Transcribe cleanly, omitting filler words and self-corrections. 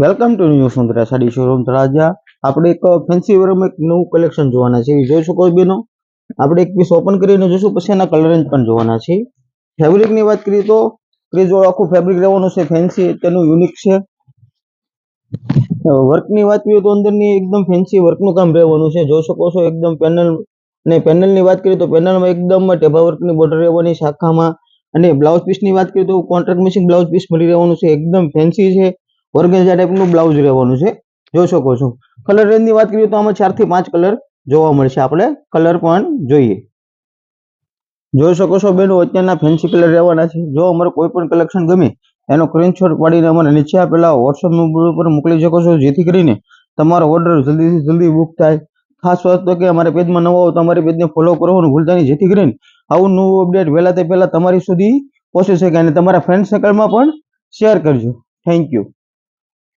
Welcome to new Sundara sari showroom Talaja. આપણે એક fancy વેરમાં એક નવું કલેક્શન જોવાના છે, જોઈ શકો છો બેનો। આપણે એક પીસ ઓપન કરીને જોશું, પછી એના કલર રેન્જ પણ જોવાના છે। ફેબ્રિકની વાત કરીએ તો ત્રીસ વાળું આખું ફેબ્રિક રહેવાનું છે, ફેન્સી તેનું યુનિક છે। વર્કની વાત કરીએ તો અંદરની એકદમ ફેન્સી વર્કનું કામ રહેવાનું છે, જોઈ શકો છો। એકદમ પેનલ ને પેનલની વાત કરીએ તો પેનલમાં એકદમ ટેબા વર્કની બોર્ડર રહેવાની શાખામાં। અને બ્લાઉઝ પીસની વાત કરીએ તો કોન્ટ્રાક્ટ મેચિંગ બ્લાઉઝ પીસ મળી રહેવાનું છે, એકદમ ફેન્સી છે। ઓર્ગેન્ઝા ટાઈપનું બ્લાઉઝ રહેવાનું છે, જોઈ શકો છો। કલર રેન્જની વાત કરીએ તો આમાં 4 થી 5 કલર જોવા મળશે। આપણે કલર પણ જોઈએ, જોઈ શકો છો બેનો, અત્યારના ફેન્સી કલર રહેવાના છે। જો અમારે કોઈ પણ કલેક્શન ગમે એનો સ્ક્રીનશોટ પાડીને અમારે નીચે આપેલા વોટ્સઅપ નંબર ઉપર મોકલી શકો છો, જેથી કરીને તમારો ઓર્ડર જલ્દીથી જલ્દી બુક થાય। ખાસ વાત તો કે અમારા પેજમાં નવા હો તો અમારી પેજને ફોલો કરવાનું ભૂલતા નહીં, જેથી કરીને આવું નવું અપડેટ વહેલા તે પહેલા તમારી સુધી પહોંચી શકે, અને તમારા ફ્રેન્ડ સર્કલમાં પણ શેર કરજો। Thank you.